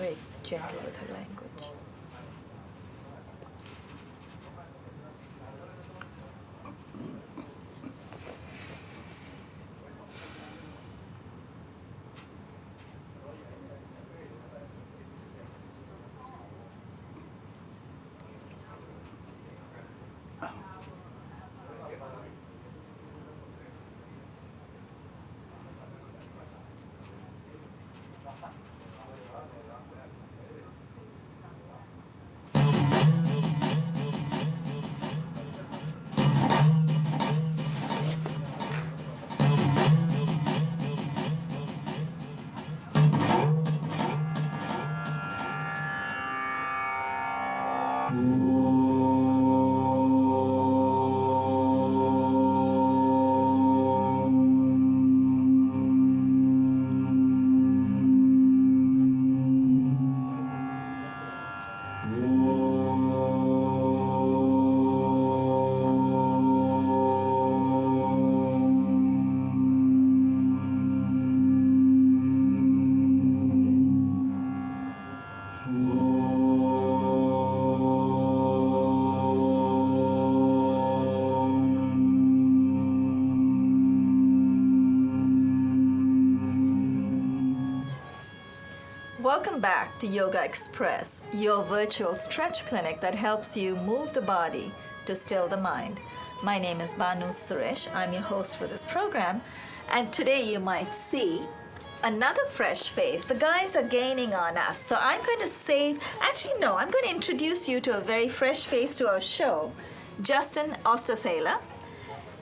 very gentle with her language. Welcome back to Yogaxpress, your virtual stretch clinic that helps you move the body to still the mind. My name is Banu Suresh. I'm your host for this program. And today you might see another fresh face. The guys are gaining on us. So I'm going to I'm going to introduce you to a very fresh face to our show, Justin Osterthaler.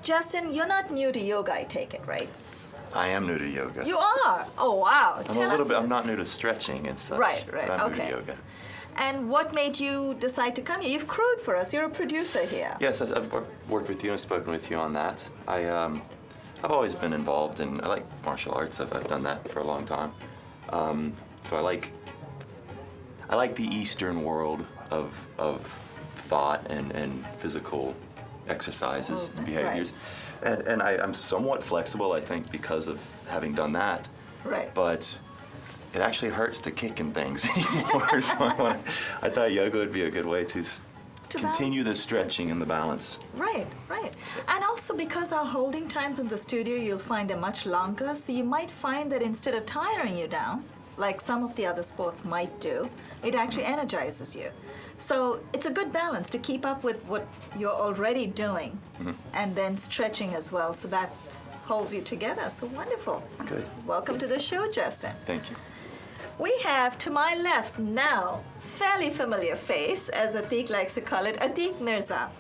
Justin, you're not new to yoga, I take it, right? I am new to yoga. You are? Oh, wow. I'm not new to stretching and such. Right, but I'm new okay. to yoga. And what made you decide to come here? You've crewed for us. You're a producer here. Yes, I've worked with you and spoken with you on that. I've always been involved in, I like martial arts. I've done that for a long time. So I like the Eastern world of thought and physical exercises and behaviors. Right. And I'm somewhat flexible, I think, because of having done that. Right. But it actually hurts to kick in things anymore. So I thought yoga would be a good way to continue the stretching and the balance. Right, right. And also because our holding times in the studio, you'll find they're much longer. So you might find that instead of tiring you down, like some of the other sports might do, it actually energizes you. So it's a good balance to keep up with what you're already doing and then stretching as well. So that holds you together. So wonderful. Good. Welcome to the show, Justin. Thank you. We have to my left now, fairly familiar face, as Atique likes to call it, Atique Mirza.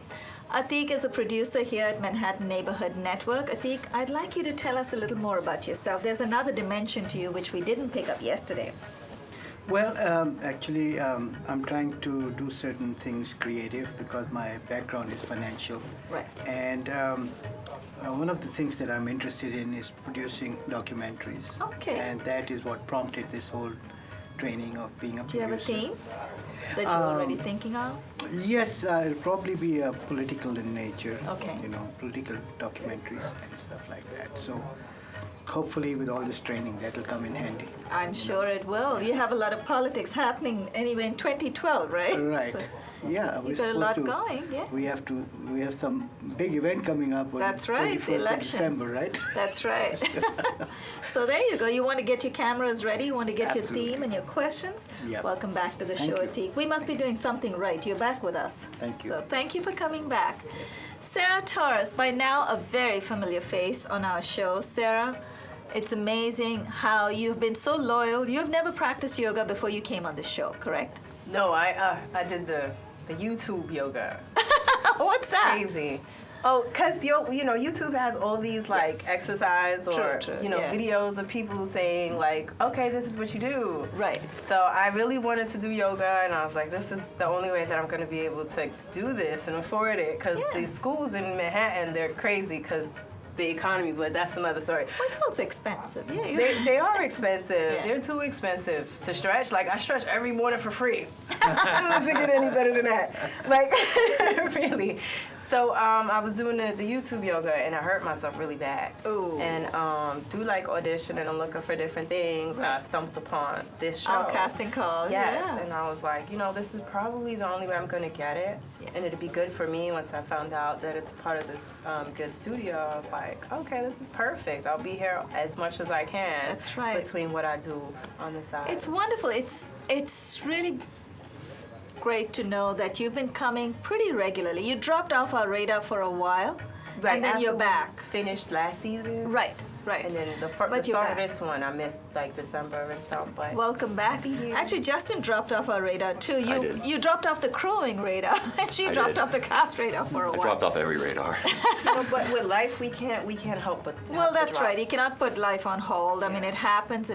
Atique is a producer here at Manhattan Neighborhood Network. Atique, I'd like you to tell us a little more about yourself. There's another dimension to you which we didn't pick up yesterday. Well, actually, I'm trying to do certain things creative because my background is financial. Right. And one of the things that I'm interested in is producing documentaries. Okay. And that is what prompted this whole training of being a Do you producer. have a theme that you're already thinking of? Yes, it'll probably be political in nature. Okay. Political documentaries and stuff like that. So hopefully with all this training, that'll come in handy. I'm sure it will. You have a lot of politics happening anyway in 2012, right? Right. So yeah. you've got a lot going, yeah. We have some big event coming up on That's right, the 31st of elections. December, right? That's right. So there you go. You want to get your cameras ready. You want to get Absolutely. your theme and your questions. Yep. Welcome back to the Thank show, you. Atique. We must be doing something right. You're back with us. Thank you. So thank you for coming back. Sarah Torres, by now a very familiar face on our show. Sarah, it's amazing how you've been so loyal. You've never practiced yoga before you came on the show, correct? No, I did the YouTube yoga. What's that? Crazy. Oh, because YouTube has all these Yes. exercise or True, yeah. videos of people saying like, okay, this is what you do. Right. So I really wanted to do yoga, and I was like, this is the only way that I'm going to be able to do this and afford it. Because Yeah. the schools in Manhattan, they're crazy because the economy, but that's another story. Well, it's also expensive. Yeah. They are expensive. Yeah. They're too expensive to stretch. Like, I stretch every morning for free. It doesn't get any better than that. Like, really. So I was doing the YouTube yoga and I hurt myself really bad. Ooh. And through like auditioning and looking for different things, I stumbled upon this show. Oh, casting call. Yes. Yeah. And I was like, this is probably the only way I'm going to get it. Yes. And it'd be good for me once I found out that it's part of this good studio. I was like, okay, this is perfect. I'll be here as much as I can. That's right. Between what I do on the side. It's wonderful. It's really great to know that you've been coming pretty regularly. You dropped off our radar for a while, Right, and then you're after we back. Finished last season. Right. And then the But you're start of back. this one, I missed like December and so. But Welcome back. here. Actually, Justin dropped off our radar too. did. You dropped off the crowing radar, and she I dropped did. off the cast radar for a I while. dropped off every radar. but with life, we can't help but. Well, have to that's drop. right. You cannot put life on hold. I mean, it happens.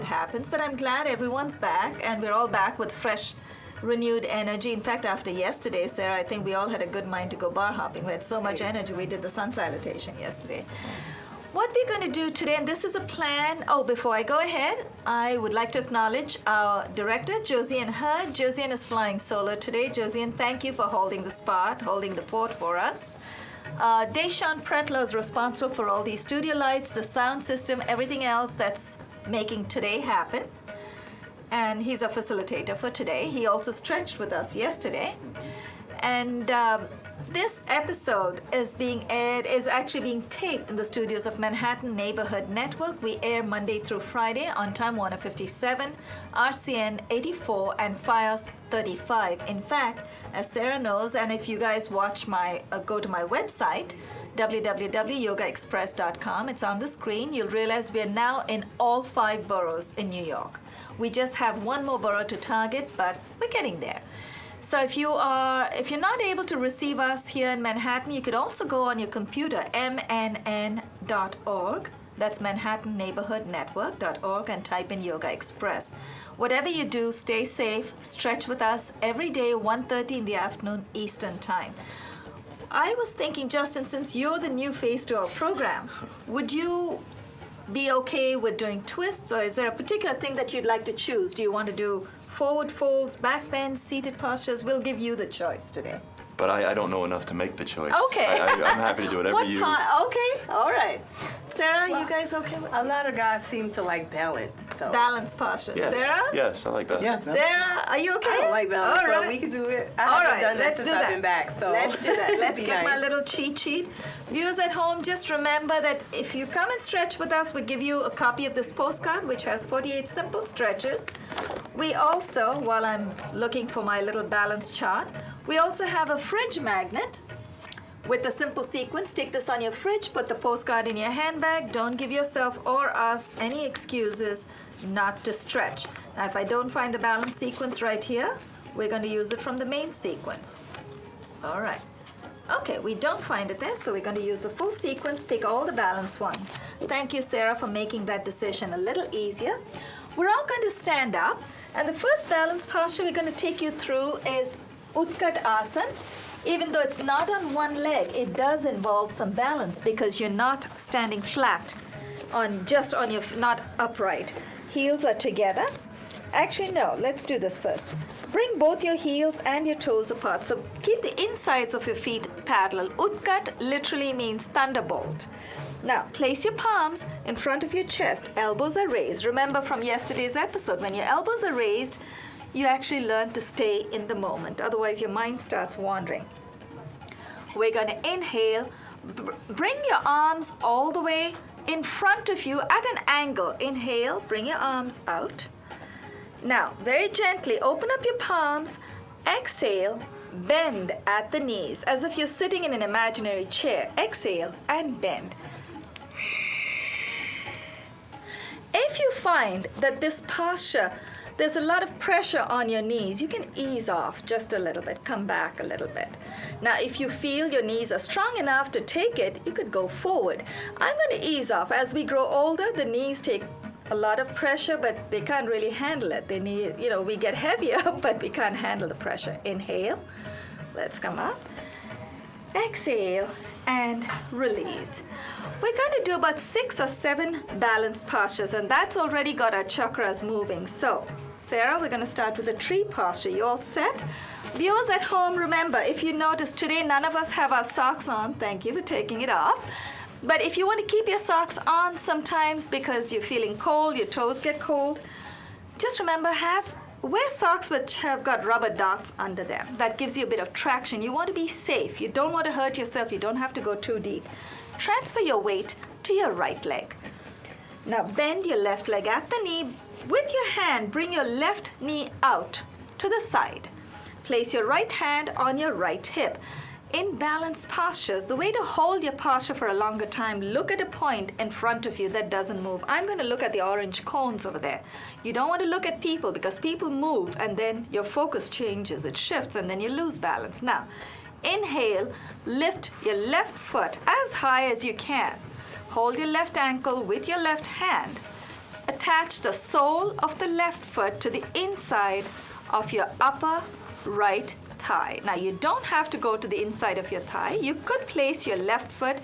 But I'm glad everyone's back, and we're all back with fresh, renewed energy. In fact, after yesterday, Sarah, I think we all had a good mind to go bar hopping. We had so much energy. We did the sun salutation yesterday. What we're going to do today, and this is a plan. Oh, before I go ahead, I would like to acknowledge our director, Josiane Hurd. Josiane is flying solo today. Josiane, thank you for holding the spot, holding the fort for us. Deshaun Pretlow is responsible for all these studio lights, the sound system, everything else that's making today happen. And he's a facilitator for today. He also stretched with us yesterday. And this episode is actually being taped in the studios of Manhattan Neighborhood Network. We air Monday through Friday on Time Warner 57, RCN 84, and FiOS 35. In fact, as Sarah knows, and if you guys watch go to my website, www.yogaxpress.com. It's on the screen. You'll realize we are now in all 5 boroughs in New York. We just have one more borough to target, but we're getting there. So if you're not able to receive us here in Manhattan, you could also go on your computer, mnn.org. That's ManhattanNeighborhoodNetwork.org, and type in Yoga Express. Whatever you do, stay safe. Stretch with us every day, 1:30 in the afternoon Eastern Time. I was thinking, Justin, since you're the new face to our program, would you be okay with doing twists, or is there a particular thing that you'd like to choose? Do you want to do forward folds, back bends, seated postures? We'll give you the choice today. But I don't know enough to make the choice. Okay. I'm happy to do whatever you. Okay, all right. Sarah, you guys okay with A lot of guys seem to like balance. So balance postures? Yes. Sarah? Yes, I like that. Yeah. Sarah, are you okay? I don't like balance, All but right. we can do it. I All haven't right, done that let's since do I've that. been back. So Let's do that. Let's Be get my nice. little cheat sheet. Viewers at home, just remember that if you come and stretch with us, we give you a copy of this postcard, which has 48 simple stretches. We also, while I'm looking for my little balance chart, we also have a fridge magnet with a simple sequence. Stick this on your fridge, put the postcard in your handbag. Don't give yourself or us any excuses not to stretch. Now, if I don't find the balance sequence right here, we're going to use it from the main sequence. All right. Okay, we don't find it there, so we're going to use the full sequence, pick all the balanced ones. Thank you, Sarah, for making that decision a little easier. We're all going to stand up, and the first balance posture we're going to take you through is Utkat Asana. Even though it's not on one leg, it does involve some balance because you're not standing flat not upright. Heels are together. Actually, no, let's do this first. Bring both your heels and your toes apart. So keep the insides of your feet parallel. Utkat literally means thunderbolt. Now, place your palms in front of your chest. Elbows are raised. Remember from yesterday's episode, when your elbows are raised, you actually learn to stay in the moment. Otherwise, your mind starts wandering. We're going to inhale. Bring your arms all the way in front of you at an angle. Inhale, bring your arms out. Now, very gently, open up your palms. Exhale, bend at the knees as if you're sitting in an imaginary chair. Exhale and bend. If you find that this posture, there's a lot of pressure on your knees, you can ease off just a little bit, come back a little bit. Now, if you feel your knees are strong enough to take it, you could go forward. I'm going to ease off. As we grow older, the knees take a lot of pressure, but they can't really handle it. They need, we get heavier, but we can't handle the pressure. Inhale. Let's come up. Exhale and release. We're going to do about 6 or 7 balanced postures, and that's already got our chakras moving. So Sarah, we're going to start with the tree posture. You all set? Viewers at home, remember, if you notice today none of us have our socks on. Thank you for taking it off. But if you want to keep your socks on sometimes because you're feeling cold, your toes get cold, just remember, wear socks which have got rubber dots under them. That gives you a bit of traction. You want to be safe. You don't want to hurt yourself. You don't have to go too deep. Transfer your weight to your right leg. Now bend your left leg at the knee. With your hand, bring your left knee out to the side. Place your right hand on your right hip. In balanced postures, the way to hold your posture for a longer time, look at a point in front of you that doesn't move. I'm going to look at the orange cones over there. You don't want to look at people because people move and then your focus changes, it shifts, and then you lose balance. Now, inhale, lift your left foot as high as you can. Hold your left ankle with your left hand. Attach the sole of the left foot to the inside of your upper right thigh. Now you don't have to go to the inside of your thigh. You could place your left foot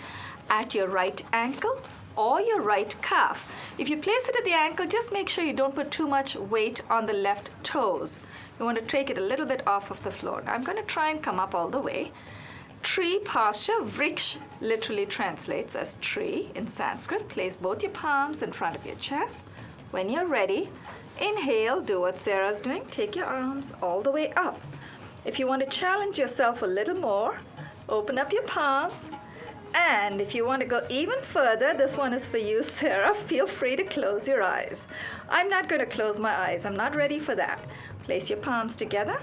at your right ankle or your right calf. If you place it at the ankle, just make sure you don't put too much weight on the left toes. You want to take it a little bit off of the floor. Now I'm going to try and come up all the way. Tree posture, vriksha literally translates as tree in Sanskrit. Place both your palms in front of your chest. When you're ready, inhale, do what Sarah's doing. Take your arms all the way up. If you want to challenge yourself a little more, open up your palms. And if you want to go even further, this one is for you, Sarah. Feel free to close your eyes. I'm not going to close my eyes. I'm not ready for that. Place your palms together.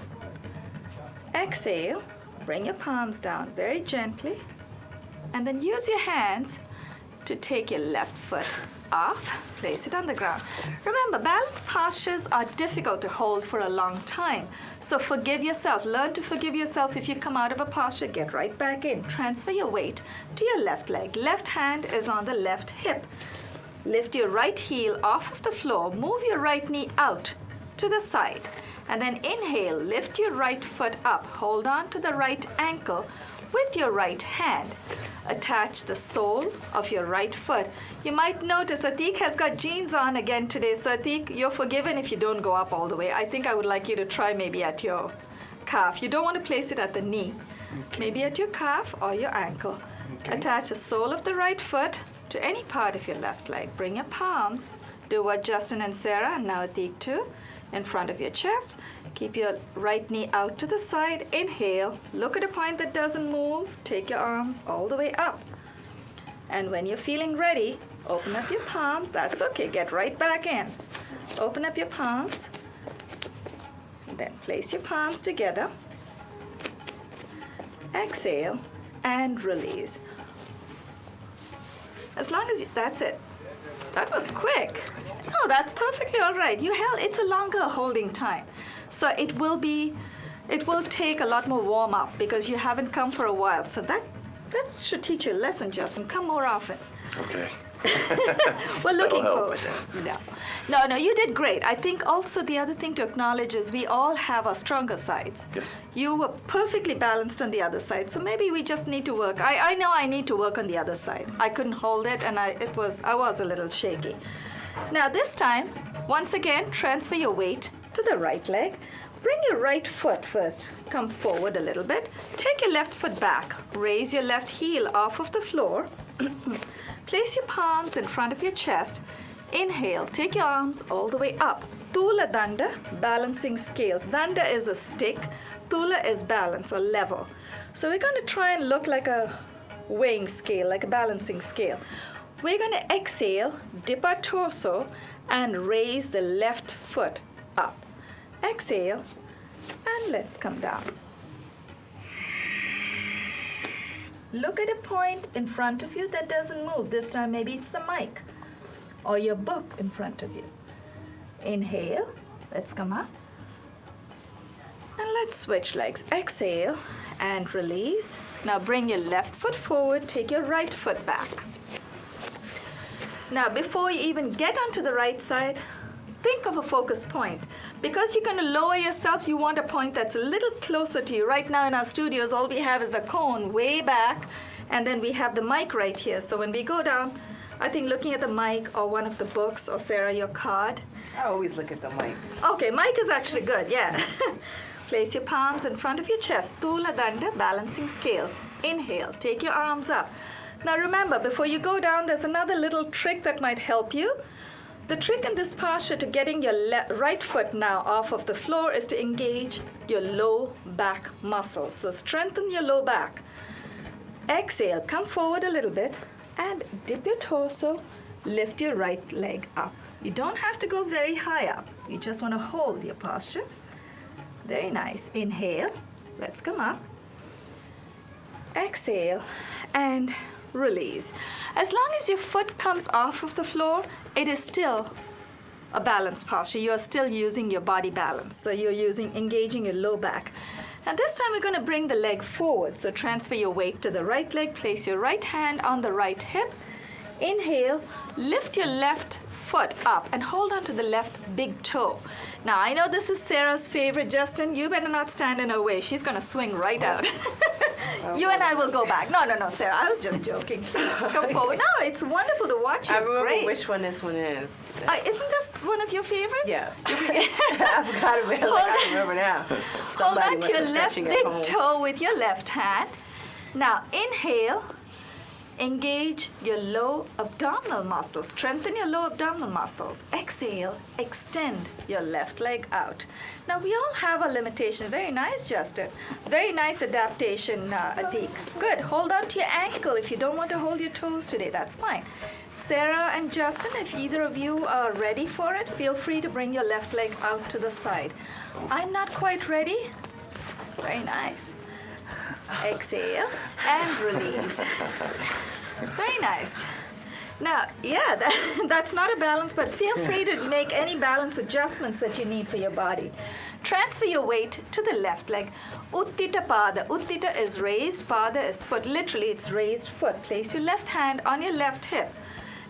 Exhale. Bring your palms down very gently. And then use your hands to take your left foot off. Place it on the ground. Remember, balanced postures are difficult to hold for a long time. So forgive yourself. Learn to forgive yourself. If you come out of a posture, get right back in. Transfer your weight to your left leg. Left hand is on the left hip. Lift your right heel off of the floor. Move your right knee out to the side. And then inhale, lift your right foot up. Hold on to the right ankle with your right hand. Attach the sole of your right foot. You might notice Atique has got jeans on again today. So Atique, you're forgiven if you don't go up all the way. I think I would like you to try maybe at your calf. You don't want to place it at the knee. Okay. Maybe at your calf or your ankle. Okay. Attach the sole of the right foot to any part of your left leg. Bring your palms. Do what Justin and Sarah, and now Atique too, in front of your chest. Keep your right knee out to the side. Inhale. Look at a point that doesn't move. Take your arms all the way up. And when you're feeling ready, open up your palms. That's okay. Get right back in. Open up your palms. Then place your palms together. Exhale and release. As long as that's it. That was quick. No, that's perfectly all right. It's a longer holding time. So it will take a lot more warm up because you haven't come for a while. So that should teach you a lesson, Justin. Come more often. Okay. We're looking forward to it. No, you did great. I think also the other thing to acknowledge is we all have our stronger sides. Yes. You were perfectly balanced on the other side, so maybe we just need to work. I know I need to work on the other side. I couldn't hold it, and I was a little shaky. Now this time, once again, transfer your weight to the right leg. Bring your right foot first. Come forward a little bit. Take your left foot back. Raise your left heel off of the floor. Place your palms in front of your chest. Inhale. Take your arms all the way up. Tula Danda, balancing scales. Danda is a stick. Tula is balance or level. So we're going to try and look like a weighing scale, like a balancing scale. We're going to exhale, dip our torso, and raise the left foot up. Exhale, and let's come down. Look at a point in front of you that doesn't move. This time maybe it's the mic or your book in front of you. Inhale, let's come up. And let's switch legs. Exhale and release. Now bring your left foot forward, take your right foot back. Now before you even get onto the right side, think of a focus point. Because you're going to lower yourself, you want a point that's a little closer to you. Right now in our studios, all we have is a cone way back, and then we have the mic right here. So when we go down, I think looking at the mic or one of the books, or Sarah, your card. I always look at the mic. Okay, mic is actually good, yeah. Place your palms in front of your chest. Tula Danda, balancing scales. Inhale, take your arms up. Now remember, before you go down, there's another little trick that might help you. The trick in this posture to getting your right foot now off of the floor is to engage your low back muscles. So strengthen your low back. Exhale, come forward a little bit and dip your torso, lift your right leg up. You don't have to go very high up. You just want to hold your posture. Very nice. Inhale, let's come up. Exhale and release. As long as your foot comes off of the floor, it is still a balanced posture. You are still using your body balance. So you're engaging your low back. And this time we're going to bring the leg forward. So transfer your weight to the right leg. Place your right hand on the right hip. Inhale, lift your left foot up and hold on to the left big toe. Now, I know this is Sarah's favorite. Justin, you better not stand in her way. She's going to swing right out. You and I will go back. No, Sarah, I was just joking. Please, come forward. No, it's wonderful to watch you. I It's remember great. which one this one is. Isn't this one of your favorites? Yeah. I forgot about it. I remember now. Hold on to your must have left stretching at big home. toe with your left hand. Now, inhale. Engage your low abdominal muscles. Strengthen your low abdominal muscles. Exhale, extend your left leg out. Now, we all have a limitation. Very nice, Justin. Very nice adaptation, Atique. Good. Hold on to your ankle. If you don't want to hold your toes today, that's fine. Sarah and Justin, if either of you are ready for it, feel free to bring your left leg out to the side. I'm not quite ready. Very nice. Exhale and release. Very nice. Now, yeah, that's not a balance, but feel free to make any balance adjustments that you need for your body. Transfer your weight to the left leg. Uttita pada. Uttita is raised, pada is foot. Literally, it's raised foot. Place your left hand on your left hip.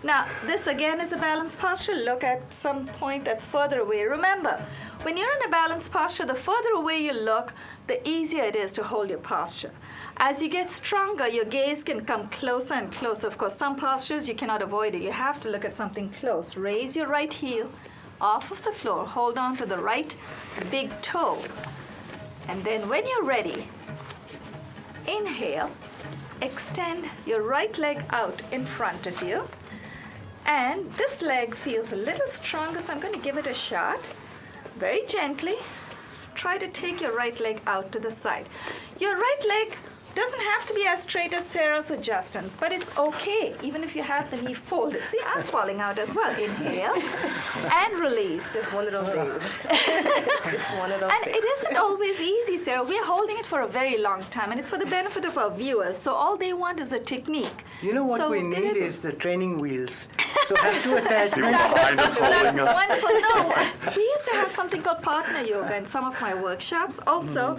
Now, this again is a balanced posture. Look at some point that's further away. Remember, when you're in a balanced posture, the further away you look, the easier it is to hold your posture. As you get stronger, your gaze can come closer and closer. Of course, some postures you cannot avoid it. You have to look at something close. Raise your right heel off of the floor. Hold on to the right big toe. And then when you're ready, inhale, extend your right leg out in front of you. And this leg feels a little stronger, so I'm going to give it a shot. Very gently, try to take your right leg out to the side. Your right leg doesn't have to be as straight as Sarah's or Justin's, but it's okay, even if you have the knee folded. See, I'm falling out as well. Inhale and release. Just one of those days. Just one of those And days. it isn't always easy, Sarah. We're holding it for a very long time, and it's for the benefit of our viewers. So all they want is a technique. You know what So we they- need is the training wheels. So have two attachments. Behind us, holding us. Wonderful. No, we used to have something called partner yoga in some of my workshops. Also,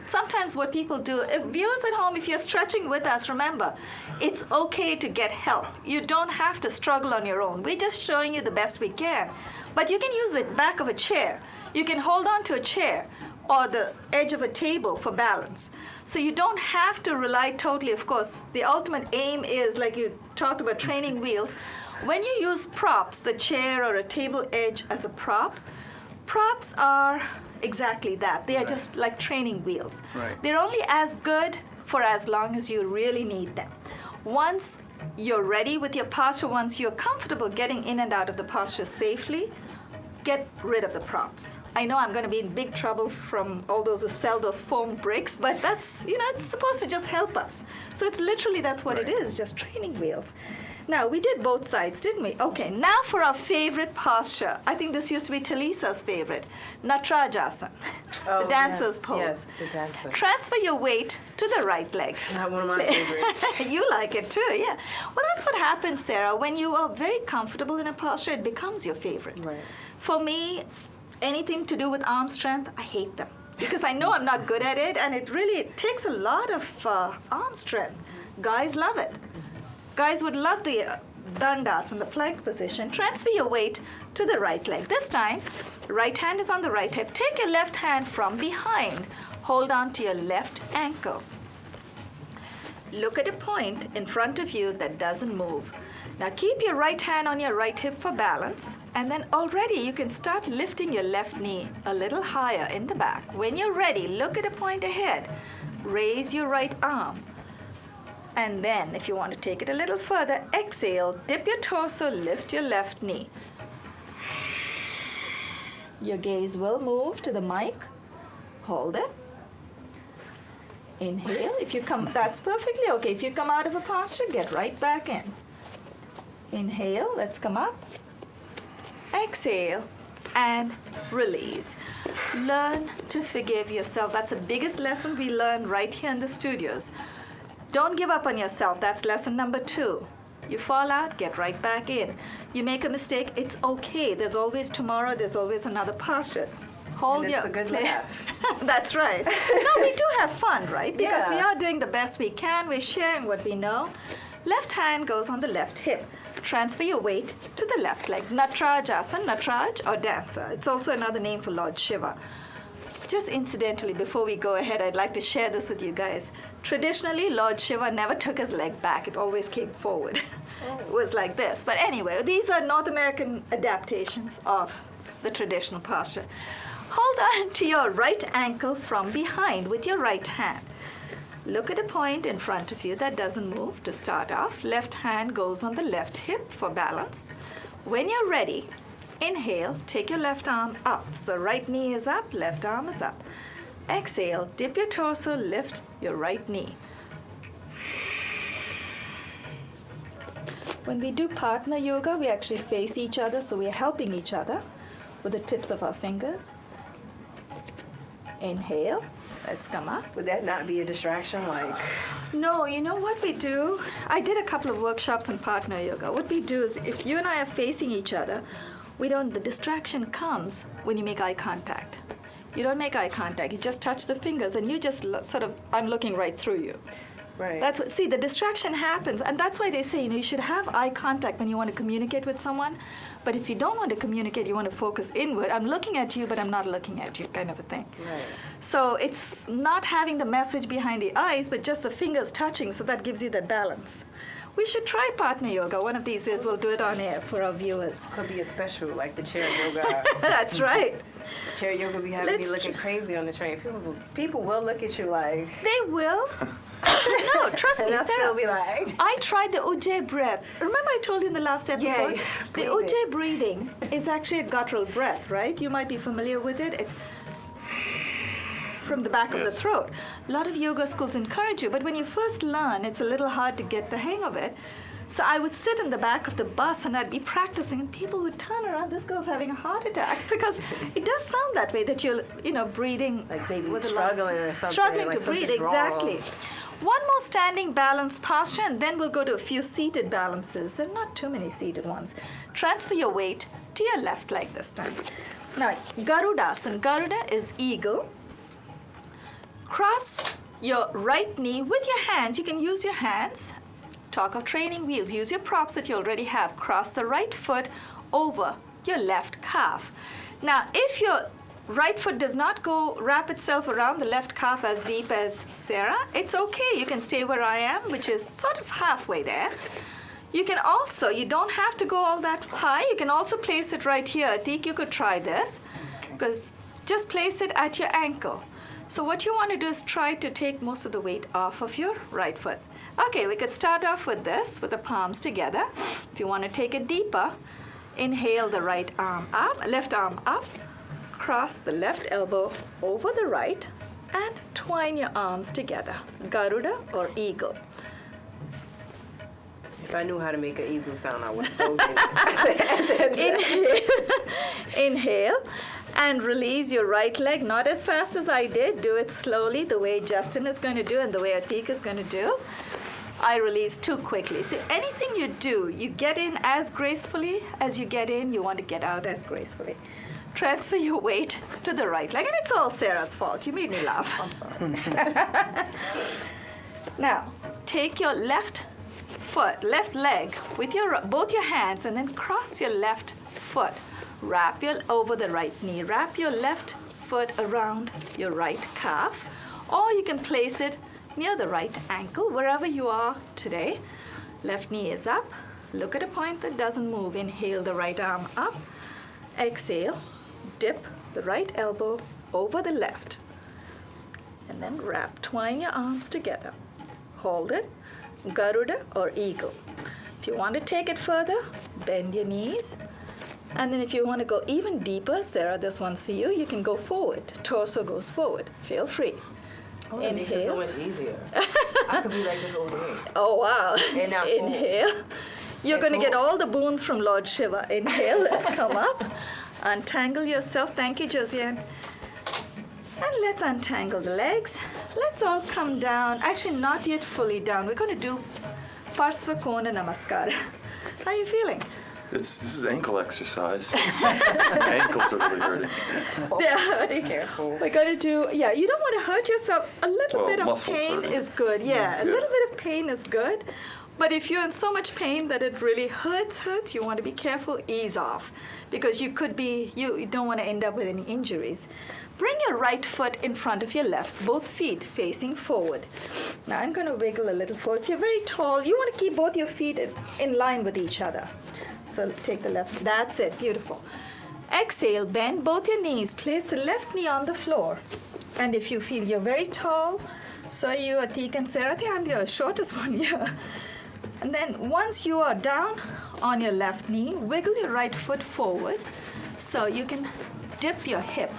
sometimes what people do, if viewers at home, if you're stretching with us, remember, it's okay to get help. You don't have to struggle on your own. We're just showing you the best we can. But you can use the back of a chair. You can hold on to a chair or the edge of a table for balance. So you don't have to rely totally, of course. The ultimate aim is, like you talked about training wheels, when you use props, the chair or a table edge as a prop, props are exactly that. They are just like training wheels. Right. They're only as good for as long as you really need them. Once you're ready with your posture, once you're comfortable getting in and out of the posture safely, get rid of the props. I know I'm going to be in big trouble from all those who sell those foam bricks, but that's, it's supposed to just help us. So it's literally, that's what it is, just training wheels. Now, we did both sides, didn't we? Okay, now for our favorite posture. I think this used to be Talisa's favorite, Natrajasana, Oh, the dancer's yes, pose. yes, the dancer. Transfer your weight to the right leg. Not one of my favorites. You like it too, yeah. Well, that's what happens, Sarah. When you are very comfortable in a posture, it becomes your favorite. Right. For me, anything to do with arm strength, I hate them. Because I know I'm not good at it, and it takes a lot of arm strength. Guys love it. Guys would love the dandas in the plank position. Transfer your weight to the right leg. This time, right hand is on the right hip. Take your left hand from behind. Hold on to your left ankle. Look at a point in front of you that doesn't move. Now keep your right hand on your right hip for balance, and then already you can start lifting your left knee a little higher in the back. When you're ready, look at a point ahead. Raise your right arm. And then, if you want to take it a little further, exhale, dip your torso, lift your left knee. Your gaze will move to the mic. Hold it. Inhale. If you come, that's perfectly okay. If you come out of a posture, get right back in. Inhale, let's come up. Exhale and release. Learn to forgive yourself. That's the biggest lesson we learn right here in the studios. Don't give up on yourself. That's lesson number 2. You fall out, get right back in. You make a mistake, it's okay. There's always tomorrow, there's always another posture. Hold and your it's a good play. laugh. That's right. No, we do have fun, right? Because we Yeah. are doing the best we can. We're sharing what we know. Left hand goes on the left hip. Transfer your weight to the left leg. Natrajasana, Natraj or dancer. It's also another name for Lord Shiva. Just incidentally, before we go ahead, I'd like to share this with you guys. Traditionally, Lord Shiva never took his leg back. It always came forward. It was like this. But anyway, these are North American adaptations of the traditional posture. Hold on to your right ankle from behind with your right hand. Look at a point in front of you that doesn't move to start off. Left hand goes on the left hip for balance. When you're ready, inhale, take your left arm up. So right knee is up, left arm is up. Exhale, dip your torso, lift your right knee. When we do partner yoga, we actually face each other, so we're helping each other with the tips of our fingers. Inhale, let's come up. Would that not be a distraction? Like, No, you know what we do? I did a couple of workshops in partner yoga. What we do is if you and I are facing each other, the distraction comes when you make eye contact. You don't make eye contact, you just touch the fingers and you just I'm looking right through you. right. That's what, see, the distraction happens, and that's why they say, you should have eye contact when you want to communicate with someone. But if you don't want to communicate, you want to focus inward. I'm looking at you, but I'm not looking at you, kind of a thing. Right. So it's not having the message behind the eyes, but just the fingers touching, so that gives you that balance. We should try partner yoga. One of these days, we'll do it on air for our viewers. Could be a special, like the chair yoga. That's right. Chair yoga be having me Let's looking crazy on the train. People will look at you like, They will. No, trust me, and I'll Sarah. still be like, I tried the Ujjayi breath. Remember I told you in the last episode? yeah, The breathe it. Ujjayi breathing is actually a guttural breath, right? You might be familiar with it. It's from the back of the Yes. throat. A lot of yoga schools encourage you, but when you first learn, it's a little hard to get the hang of it. So I would sit in the back of the bus and I'd be practicing, and people would turn around. This girl's having a heart attack, because it does sound that way, that you're, breathing like maybe with a struggling or something. struggling like to breathe, something's wrong. exactly. One more standing balance posture, and then we'll go to a few seated balances. There are not too many seated ones. Transfer your weight to your left leg this time. Now, Garudasana. Garuda is eagle. Cross your right knee with your hands. You can use your hands. Talk of training wheels. Use your props that you already have. Cross the right foot over your left calf. Now, if your right foot does not wrap itself around the left calf as deep as Sarah, it's okay. You can stay where I am, which is sort of halfway there. You can also, you don't have to go all that high. You can also place it right here. Atique, you could try this, because just place it at your ankle. So what you want to do is try to take most of the weight off of your right foot. Okay, we could start off with this, with the palms together. If you want to take it deeper, inhale the left arm up, cross the left elbow over the right, and twine your arms together. Garuda or eagle. If I knew how to make an eagle sound, I would have told you. Inhale and release your right leg, not as fast as I did. Do it slowly, the way Justin is going to do and the way Atique is going to do. I release too quickly. So anything you do, you get in as gracefully as you get in, you want to get out as gracefully. Transfer your weight to the right leg, and it's all Sarah's fault. You made me laugh. Now, take your left leg with both your hands, and then cross your left foot. Wrap over the right knee. Wrap your left foot around your right calf, or you can place it near the right ankle, wherever you are today. Left knee is up, Look at a point that doesn't move. Inhale the right arm up. Exhale, dip the right elbow over the left. And then twine your arms together. Hold it, Garuda or eagle. If you want to take it further, bend your knees. And then if you want to go even deeper, Sarah, this one's for you, you can go forward. Torso goes forward. Feel free. Oh, that makes it so much easier. I could be like this all day. Oh, wow. And now Inhale. You're going to get all the boons from Lord Shiva. Inhale, let's come up. Untangle yourself. Thank you, Josiane. And let's untangle the legs. Let's all come down. Actually, not yet fully down. We're going to do Parsva Kona Namaskara. How are you feeling? This is ankle exercise. My ankles are really hurting. They're hurting. Careful. We're going to do, you don't want to hurt yourself. A little bit of muscles pain hurting. is good. Yeah, a Good. little bit of pain is good. But if you're in so much pain that it really hurts, you want to be careful, ease off. Because you don't want to end up with any injuries. Bring your right foot in front of your left, both feet facing forward. Now I'm going to wiggle a little forward. If you're very tall, you want to keep both your feet in line with each other. So take the left, that's it, beautiful. Exhale, bend both your knees, place the left knee on the floor. And if you feel you're very tall, so you, Atique and Sarah, and you're the shortest one here. And then once you are down on your left knee, wiggle your right foot forward so you can dip your hip.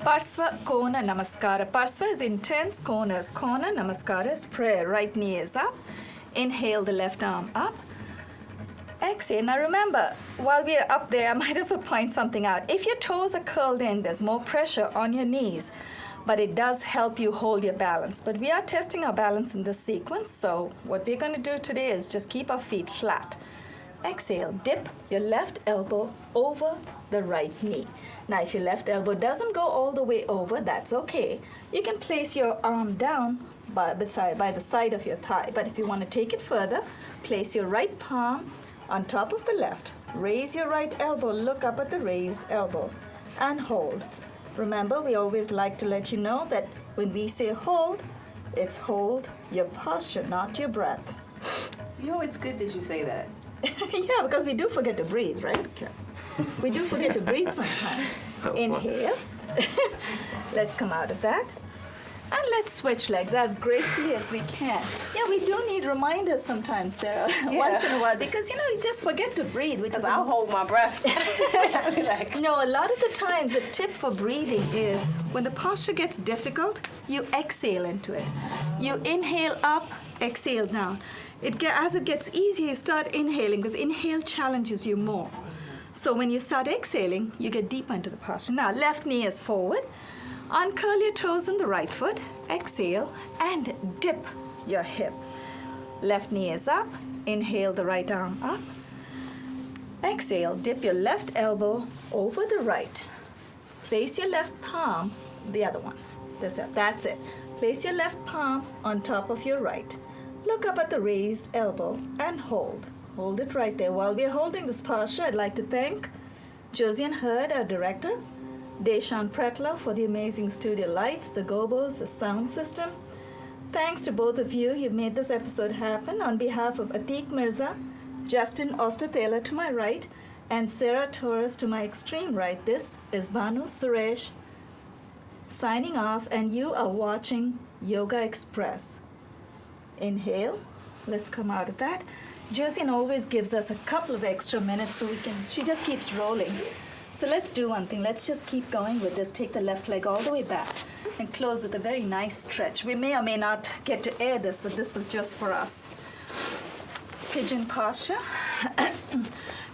Parsva Kona Namaskara. Parsva is intense, Kona is corner, Namaskara is prayer. Right knee is up. Inhale the left arm up. Exhale. Now remember, while we are up there, I might as well point something out. If your toes are curled in, there's more pressure on your knees, but it does help you hold your balance. But we are testing our balance in this sequence, so what we're going to do today is just keep our feet flat. Exhale, dip your left elbow over the right knee. Now, if your left elbow doesn't go all the way over, that's okay. You can place your arm down by the side of your thigh. But if you want to take it further, place your right palm on top of the left. Raise your right elbow, look up at the raised elbow, and hold. Remember, we always like to let you know that when we say hold, it's hold your posture, not your breath. You know, it's good that you say that. Yeah, because we do forget to breathe, right? We do forget to breathe sometimes. Inhale. Let's come out of that. And let's switch legs as gracefully as we can. Yeah, we do need reminders sometimes, Sarah, once in a while, because, you just forget to breathe. Which is I'll hold my breath. No, a lot of the times the tip for breathing is when the posture gets difficult, you exhale into it. You inhale up, exhale down. As it gets easier, you start inhaling, because inhale challenges you more. So when you start exhaling, you get deeper into the posture. Now, left knee is forward. Uncurl your toes on the right foot. Exhale and dip your hip. Left knee is up. Inhale the right arm up. Exhale, dip your left elbow over the right. Place your left palm, the other one. That's it. Place your left palm on top of your right. Look up at the raised elbow and hold. Hold it right there. While we're holding this posture, I'd like to thank Josiane Hurd, our director, Deshan Pretler for the amazing studio lights, the gobos, the sound system. Thanks to both of you. You've made this episode happen. On behalf of Atique Mirza, Justin Osterthaler to my right, and Sarah Torres to my extreme right, this is Banu Suresh signing off, and you are watching Yogaxpress. Inhale. Let's come out of that. Josiane always gives us a couple of extra minutes so she just keeps rolling. So let's do one thing. Let's just keep going with this. Take the left leg all the way back and close with a very nice stretch. We may or may not get to air this, but this is just for us. Pigeon posture.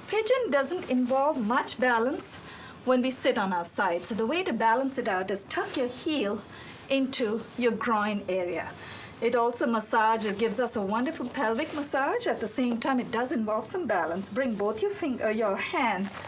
Pigeon doesn't involve much balance when we sit on our side. So the way to balance it out is tuck your heel into your groin area. It also it gives us a wonderful pelvic massage. At the same time, it does involve some balance. Bring both your hands